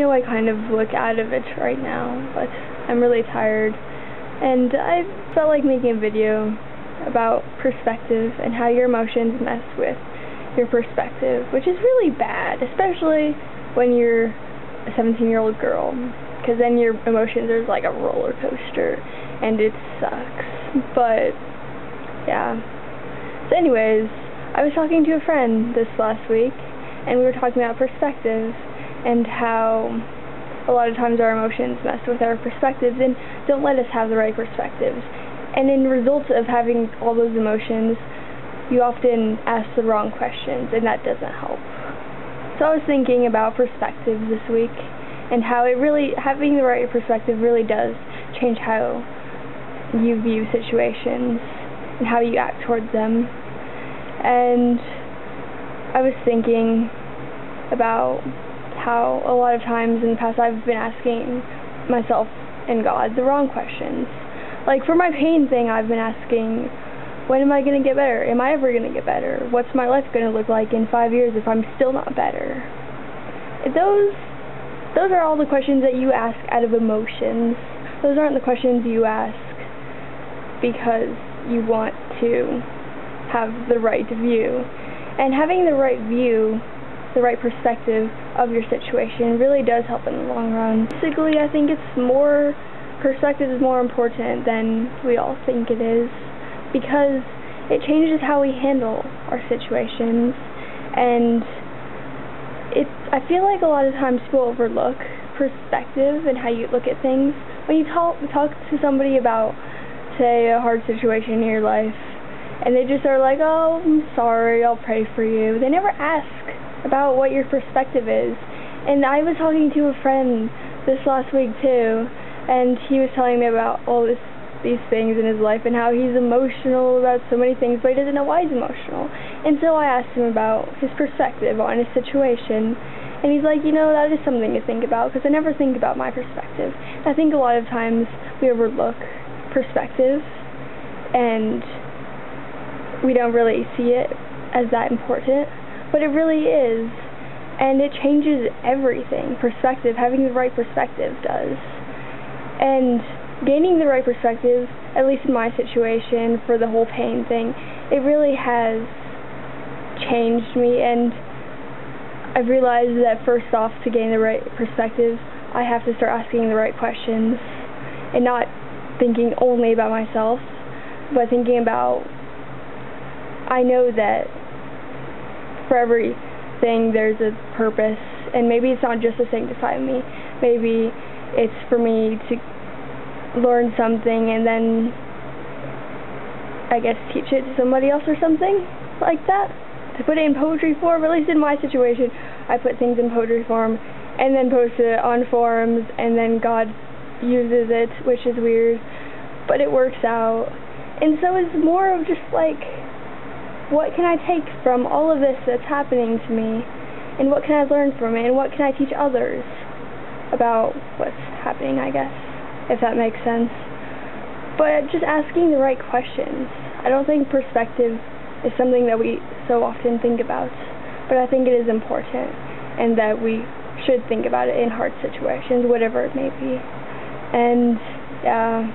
I know I kind of look out of it right now, but I'm really tired, and I felt like making a video about perspective and how your emotions mess with your perspective, which is really bad, especially when you're a 17-year-old girl, because then your emotions are like a roller coaster, and it sucks. But yeah. So anyways, I was talking to a friend this last week, and we were talking about perspective and how a lot of times our emotions mess with our perspectives and don't let us have the right perspectives. And in results of having all those emotions, you often ask the wrong questions, and that doesn't help. So I was thinking about perspectives this week and how having the right perspective really does change how you view situations and how you act towards them. And I was thinking about how a lot of times in the past I've been asking myself and God the wrong questions. Like for my pain thing, I've been asking, when am I going to get better? Am I ever going to get better? What's my life going to look like in 5 years if I'm still not better? Those are all the questions that you ask out of emotions. Those aren't the questions you ask because you want to have the right view. And having the right view, the right perspective of your situation really does help in the long run. Basically, I think perspective is more important than we all think it is, because it changes how we handle our situations, and I feel like a lot of times people overlook perspective and how you look at things. When you talk to somebody about, say, a hard situation in your life, and they just are like, oh, I'm sorry, I'll pray for you. They never ask about what your perspective is. And I was talking to a friend this last week too, and he was telling me about all these things in his life and how he's emotional about so many things, but he doesn't know why he's emotional. And so I asked him about his perspective on his situation, and he's like, that is something to think about, because I never think about my perspective. I think a lot of times we overlook perspective, and we don't really see it as that important, but it really is, and it changes everything. Perspective, having the right perspective does. And gaining the right perspective, at least in my situation, for the whole pain thing, it really has changed me, and I've realized that first off, to gain the right perspective, I have to start asking the right questions, and not thinking only about myself, but thinking about, I know that for everything there's a purpose, and maybe it's not just to sanctify me, maybe it's for me to learn something and then, I guess, teach it to somebody else or something like that, to put it in poetry form. At least in my situation, I put things in poetry form and then post it on forums, and then God uses it, which is weird, but it works out. And so it's more of just like, what can I take from all of this that's happening to me, and what can I learn from it, and what can I teach others about what's happening, I guess, if that makes sense. But just asking the right questions. I don't think perspective is something that we so often think about, but I think it is important, and that we should think about it in hard situations, whatever it may be. And yeah,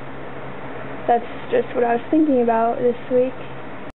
that's just what I was thinking about this week.